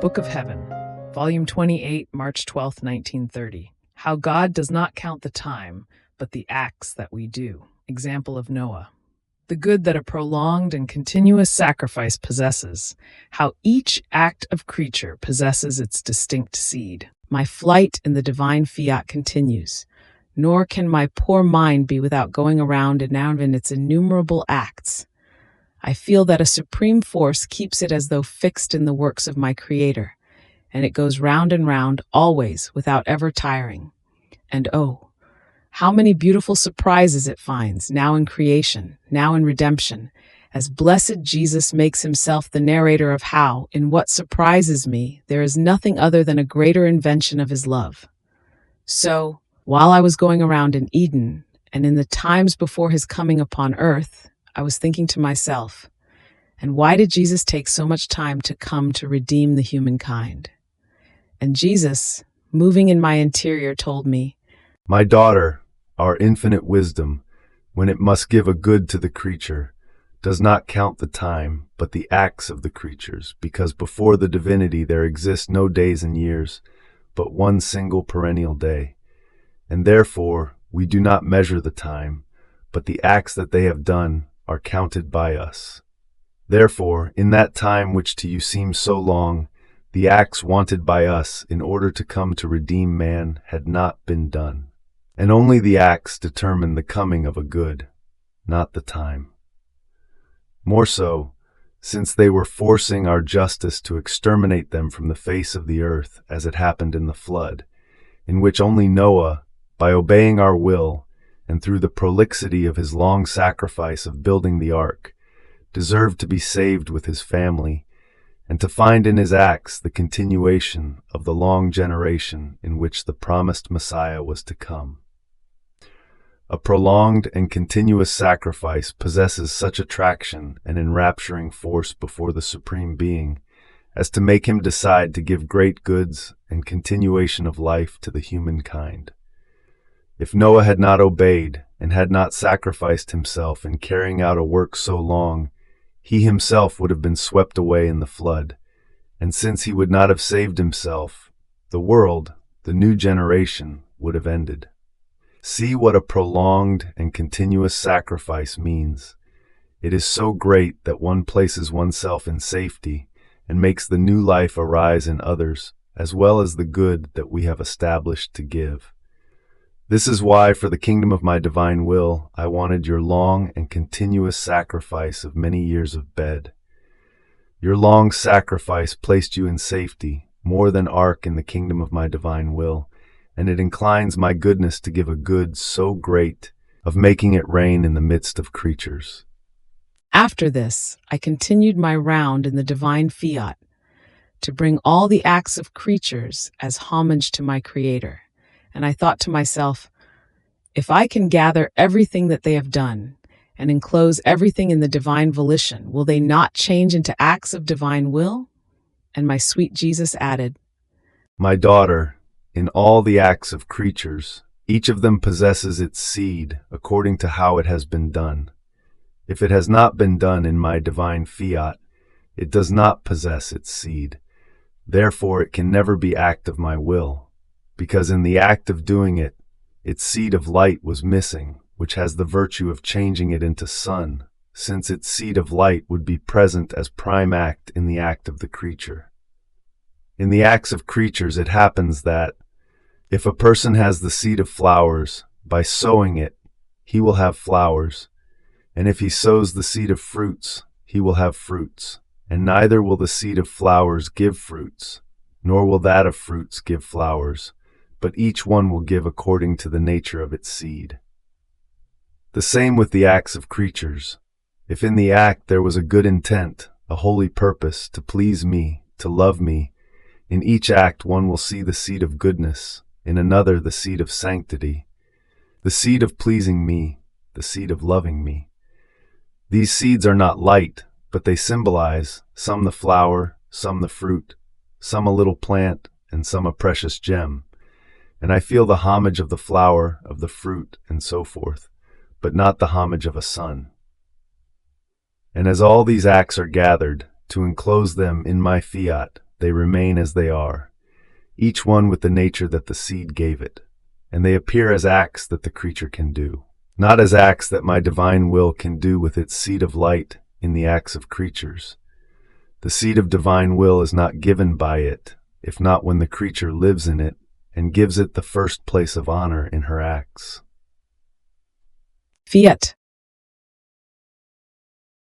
Book of Heaven, Volume 28, March 12, 1930. How God does not count the time, but the acts that we do. Example of Noah. The good that a prolonged and continuous sacrifice possesses, how each act of creature possesses its distinct seed. My flight in the divine fiat continues, nor can my poor mind be without going around and now in its innumerable acts. I feel that a supreme force keeps it as though fixed in the works of my Creator, and it goes round and round always without ever tiring. And oh, how many beautiful surprises it finds, now in creation, now in redemption, as blessed Jesus makes himself the narrator of how, in what surprises me, there is nothing other than a greater invention of his love. So, while I was going around in Eden, and in the times before his coming upon earth, I was thinking to myself, and why did Jesus take so much time to come to redeem the humankind? And Jesus, moving in my interior, told me, My daughter, our infinite wisdom, when it must give a good to the creature, does not count the time, but the acts of the creatures, because before the divinity there exist no days and years, but one single perennial day. And therefore we do not measure the time, but the acts that they have done are counted by us. Therefore, in that time which to you seems so long, the acts wanted by us in order to come to redeem man had not been done. And only the acts determine the coming of a good, not the time. More so, since they were forcing our justice to exterminate them from the face of the earth, as it happened in the flood, in which only Noah, by obeying our will, and through the prolixity of his long sacrifice of building the ark, deserved to be saved with his family, and to find in his acts the continuation of the long generation in which the promised Messiah was to come. A prolonged and continuous sacrifice possesses such attraction and enrapturing force before the Supreme Being as to make him decide to give great goods and continuation of life to the humankind. If Noah had not obeyed and had not sacrificed himself in carrying out a work so long, he himself would have been swept away in the flood, and since he would not have saved himself, the world, the new generation, would have ended. See what a prolonged and continuous sacrifice means. It is so great that one places oneself in safety and makes the new life arise in others, as well as the good that we have established to give. This is why, for the kingdom of my divine will, I wanted your long and continuous sacrifice of many years of bed. Your long sacrifice placed you in safety, more than ark in the kingdom of my divine will, and it inclines my goodness to give a good so great, of making it reign in the midst of creatures. After this, I continued my round in the divine fiat, to bring all the acts of creatures as homage to my Creator. And I thought to myself, if I can gather everything that they have done and enclose everything in the divine volition, will they not change into acts of divine will? And my sweet Jesus added, My daughter, in all the acts of creatures, each of them possesses its seed according to how it has been done. If it has not been done in my divine fiat, it does not possess its seed. Therefore it can never be act of my will, because in the act of doing it, its seed of light was missing, which has the virtue of changing it into sun, since its seed of light would be present as prime act in the act of the creature. In the acts of creatures it happens that, if a person has the seed of flowers, by sowing it, he will have flowers, and if he sows the seed of fruits, he will have fruits, and neither will the seed of flowers give fruits, nor will that of fruits give flowers, but each one will give according to the nature of its seed. The same with the acts of creatures. If in the act there was a good intent, a holy purpose, to please me, to love me, in each act one will see the seed of goodness, in another the seed of sanctity, the seed of pleasing me, the seed of loving me. These seeds are not light, but they symbolize, some the flower, some the fruit, some a little plant, and some a precious gem. And I feel the homage of the flower, of the fruit, and so forth, but not the homage of a son. And as all these acts are gathered, to enclose them in my fiat, they remain as they are, each one with the nature that the seed gave it, and they appear as acts that the creature can do, not as acts that my divine will can do with its seed of light in the acts of creatures. The seed of divine will is not given by it, if not when the creature lives in it and gives it the first place of honor in her acts. Fiat.